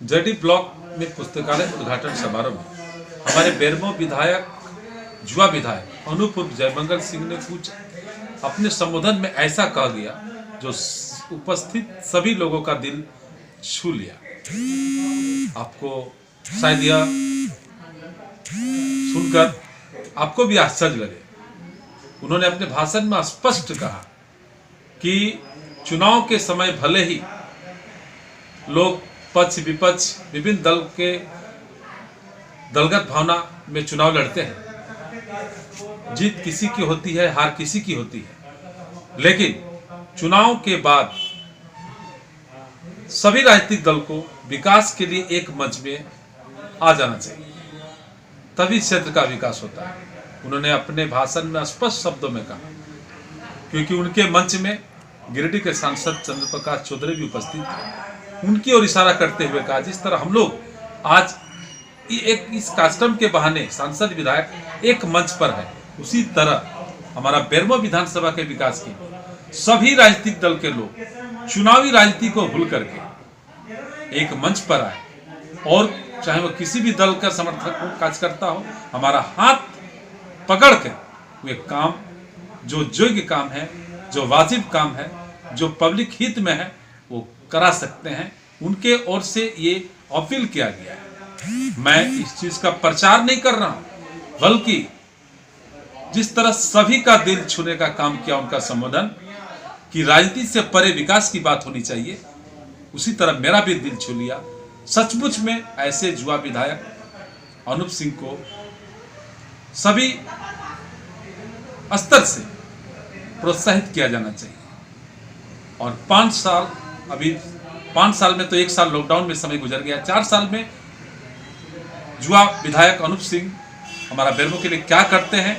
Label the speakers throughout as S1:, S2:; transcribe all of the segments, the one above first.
S1: जडी block में पुस्तकालय उद्घाटन समारोह में हमारे बेरमो विधायक जुआ विधायक अनूप जयमंगल सिंह ने कुछ अपने संबोधन में ऐसा कह दिया जो उपस्थित सभी लोगों का दिल छू लिया। आपको शायद यह सुनकर आपको भी आश्चर्य लगे। उन्होंने अपने भाषण में स्पष्ट कहा कि चुनाव के समय भले ही लोग पक्ष विपक्ष विभिन्न दल के दलगत भावना में चुनाव लड़ते हैं, जीत किसी की होती है, हार किसी की होती है, लेकिन चुनाव के बाद सभी राजनीतिक दल को विकास के लिए एक मंच में आ जाना चाहिए, तभी क्षेत्र का विकास होता है। उन्होंने अपने भाषण में स्पष्ट शब्दों में कहा, क्योंकि उनके मंच में गिरिडीह के सांसद चंद्र प्रकाश चौधरी भी उपस्थित थे। उनकी ओर इशारा करते हुए कहा, जिस तरह हम लोग आज इस कार्यक्रम के बहाने सांसद विधायक एक मंच पर है, उसी तरह हमारा बेरमो विधानसभा के विकास के लिए सभी राजनीतिक दल के लोग चुनावी राजनीति को भूल करके एक मंच पर आए और चाहे वो किसी भी दल का समर्थक हो, कार्यकर्ता हो, हमारा हाथ पकड़ कर वे काम जो योग्य काम है, जो वाजिब काम है, जो पब्लिक हित में है, वो करा सकते हैं। उनके ओर से ये अपील किया गया है। मैं इस चीज का प्रचार नहीं कर रहा हूं, बल्कि जिस तरह सभी का दिल छूने का काम किया उनका संबोधन कि राजनीति से परे विकास की बात होनी चाहिए, उसी तरह मेरा भी दिल छू लिया। सचमुच में ऐसे जुआ विधायक अनूप सिंह को सभी स्तर से प्रोत्साहित किया जाना चाहिए। और 5 साल, अभी 5 साल में तो 1 साल लॉकडाउन में समय गुजर गया, 4 साल में जुआ विधायक अनूप सिंह हमारा बेरमो के लिए क्या करते हैं,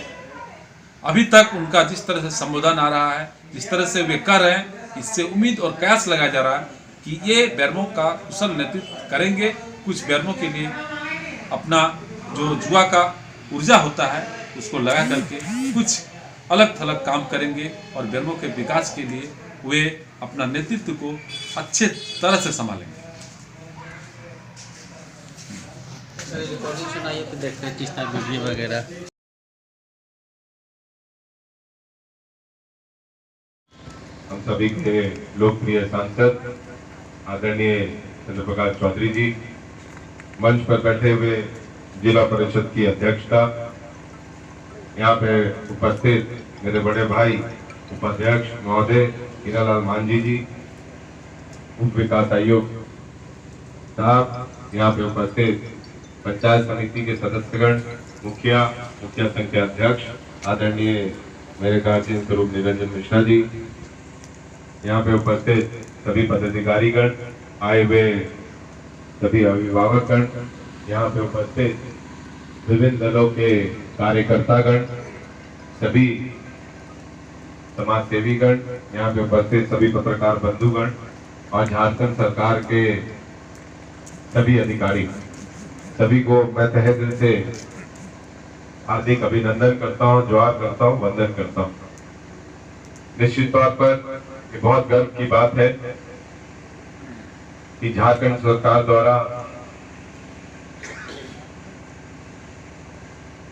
S1: अभी तक उनका जिस तरह से संबोधन आ रहा है, जिस तरह से वे कर रहे हैं, इससे उम्मीद और कयास लगाया जा रहा है कि ये बेरमो का कुशल नेतृत्व करेंगे। कुछ बेरमो के लिए अपना जो जुआ का ऊर्जा होता है उसको लगा करके कुछ अलग थलग काम करेंगे और बेरमो के विकास के लिए वे अपना नेतृत्व को अच्छे तरह से संभालेंगे।
S2: सुनाइए तो देखते हैं किस तरह वीडियो वगैरह।
S3: हम सभी के लोकप्रिय सांसद आदरणीय चंद्र प्रकाश चौधरी जी, मंच पर बैठे हुए जिला परिषद की अध्यक्षता, यहाँ पे उपस्थित मेरे बड़े भाई उपाध्यक्ष महोदय हीरालाल मांझी जी, उप विकास आयुक्त साहब, यहाँ पे उपस्थित पंचायत समिति के सदस्यगण, मुखिया संख्या अध्यक्ष आदरणीय मेरे गार्जियन स्वरूप निरंजन मिश्रा जी, यहाँ पे उपस्थित सभी पदाधिकारीगण, आए हुए सभी अभिभावकगण, यहाँ पे उपस्थित विभिन्न दलों के कार्यकर्तागण, सभी समाज सेवीगण, यहाँ पे उपस्थित सभी पत्रकार बंधुगण और झारखंड सरकार के सभी अधिकारी, सभी को मैं तहे दिल से हार्दिक अभिनंदन करता हूँ, जोहार करता हूँ, वंदन करता हूँ। निश्चित तौर पर ये बहुत गर्व की बात है कि झारखंड सरकार द्वारा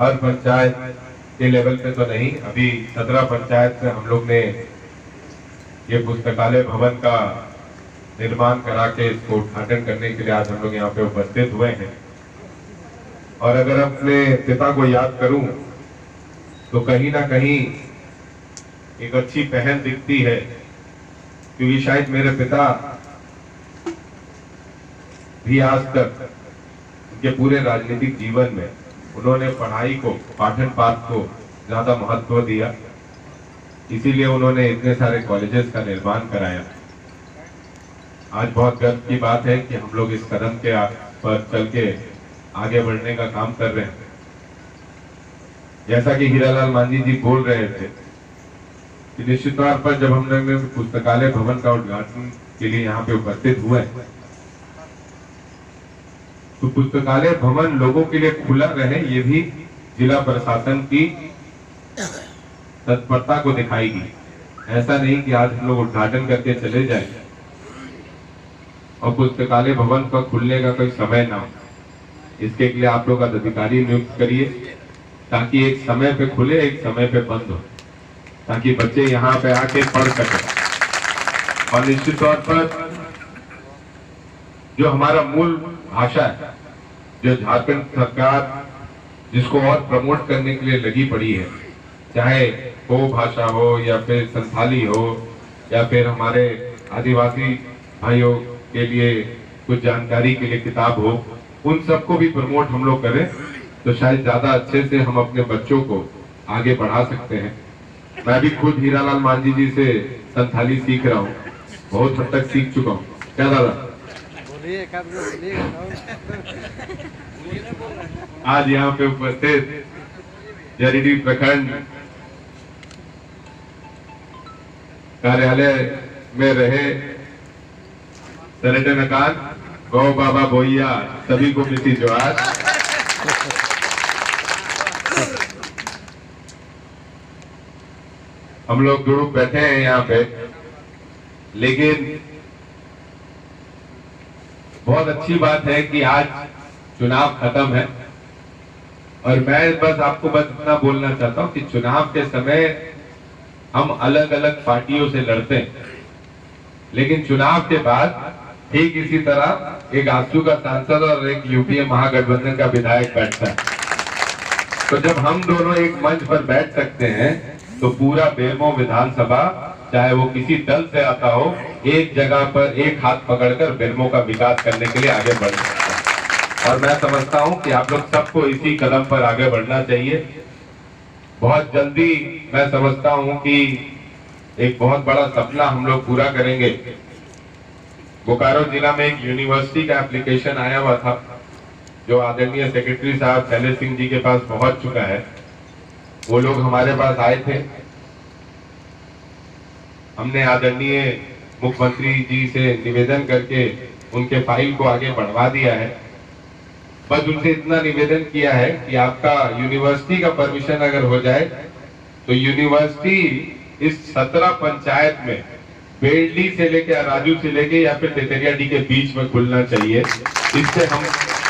S3: हर पंचायत के लेवल पे तो नहीं, अभी 17 पंचायत से हम लोग ने ये पुस्तकालय भवन का निर्माण करा के इसको उद्घाटन करने के लिए आज हम लोग यहाँ पे उपस्थित हुए हैं। और अगर अपने पिता को याद करूं तो कहीं ना कहीं एक अच्छी पहल दिखती है, क्योंकि शायद मेरे पिता भी आज तक उनके पूरे राजनीतिक जीवन में उन्होंने पढ़ाई को, पाठन पाठ को ज्यादा महत्व दिया, इसीलिए उन्होंने इतने सारे कॉलेजेस का निर्माण कराया। आज बहुत गर्व की बात है कि हम लोग इस कदम के पर चल के आगे बढ़ने का काम कर रहे हैं। जैसा कि हीरालाल मांझी जी बोल रहे थे कि निश्चित तौर पर जब हम लोग पुस्तकालय भवन का उद्घाटन के लिए यहाँ पे उपस्थित हुए तो पुस्तकालय भवन लोगों के लिए खुला रहे, ये भी जिला प्रशासन की तत्परता को दिखाएगी। ऐसा नहीं कि आज हम लोग उद्घाटन करके चले जाए, और पुस्तकालय भवन का खुलने का कोई समय ना हो। इसके लिए आप लोग अधिकारी नियुक्त करिए ताकि एक समय पे खुले, एक समय पे बंद हो, ताकि बच्चे यहाँ पे आके पढ़ सके। और निश्चित तौर पर जो हमारा मूल भाषा है, जो झारखंड सरकार जिसको और प्रमोट करने के लिए लगी पड़ी है, चाहे हो भाषा हो या फिर संथाली हो या फिर हमारे आदिवासी भाइयों के लिए कुछ जानकारी के लिए किताब हो, उन सबको भी प्रमोट हम लोग करें तो शायद ज्यादा अच्छे से हम अपने बच्चों को आगे बढ़ा सकते हैं। मैं भी खुद हीरालाल मांझी जी से संथाली सीख रहा हूँ, बहुत हद तक सीख चुका हूँ। क्या दादा? आज यहाँ पे उपस्थित जरीडी प्रखंड कार्यालय में रहे सेनेटर नकान, गौ बाबा भोइया, सभी को मिली जोहार। हम लोग ग्रुप बैठे हैं यहाँ पे, लेकिन बहुत अच्छी बात है कि आज चुनाव खत्म है और मैं बस आपको इतना बोलना चाहता हूं कि चुनाव के समय हम अलग अलग पार्टियों से लड़ते हैं, लेकिन चुनाव के बाद ठीक इसी तरह एक आजसू का सांसद और एक यूपीए महागठबंधन का विधायक बैठता है। तो जब हम दोनों एक मंच पर बैठ सकते हैं तो पूरा बेरमो विधानसभा, चाहे वो किसी दल से आता हो, एक जगह पर एक हाथ पकड़कर बेरमो का विकास करने के लिए आगे बढ़ सकता है। और मैं समझता हूं कि आप लोग सबको इसी कदम पर आगे बढ़ना चाहिए। बहुत जल्दी मैं समझता हूं कि एक बहुत बड़ा सपना हम लोग पूरा करेंगे। बोकारो जिला में एक यूनिवर्सिटी का एप्लीकेशन आया हुआ था, जो आदरणीय सेक्रेटरी साहब शैलेश सिंह जी के पास पहुंच चुका है। वो लोग हमारे पास आए थे, हमने आदरणीय मुख्यमंत्री जी से निवेदन करके उनके फाइल को आगे बढ़वा दिया है। बस उनसे इतना निवेदन किया है कि आपका यूनिवर्सिटी का परमिशन अगर हो जाए तो यूनिवर्सिटी इस 17 पंचायत में बेलडी से लेके अराजू से लेके या फिर तेतरियाडी के बीच में खुलना चाहिए। इससे हम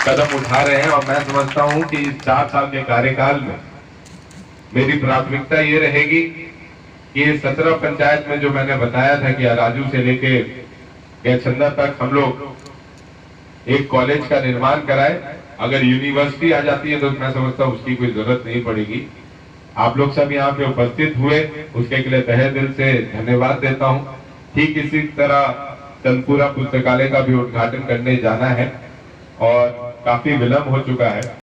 S3: कदम उठा रहे हैं और मैं समझता हूं कि इस 4 साल के कार्यकाल में मेरी प्राथमिकता ये रहेगी कि ये 17 पंचायत में जो मैंने बताया था कि अराजू से लेके गैचंदा तक हम लोग एक कॉलेज का निर्माण कराए। अगर यूनिवर्सिटी आ जाती है तो मैं समझता हूँ उसकी कोई जरूरत नहीं पड़ेगी। आप लोग सब यहाँ पे उपस्थित हुए, उसके लिए तहे दिल से धन्यवाद देता हूँ। ठीक इसी तरह तनपुरा पुस्तकालय का भी उद्घाटन करने जाना है और काफी विलंब हो चुका है।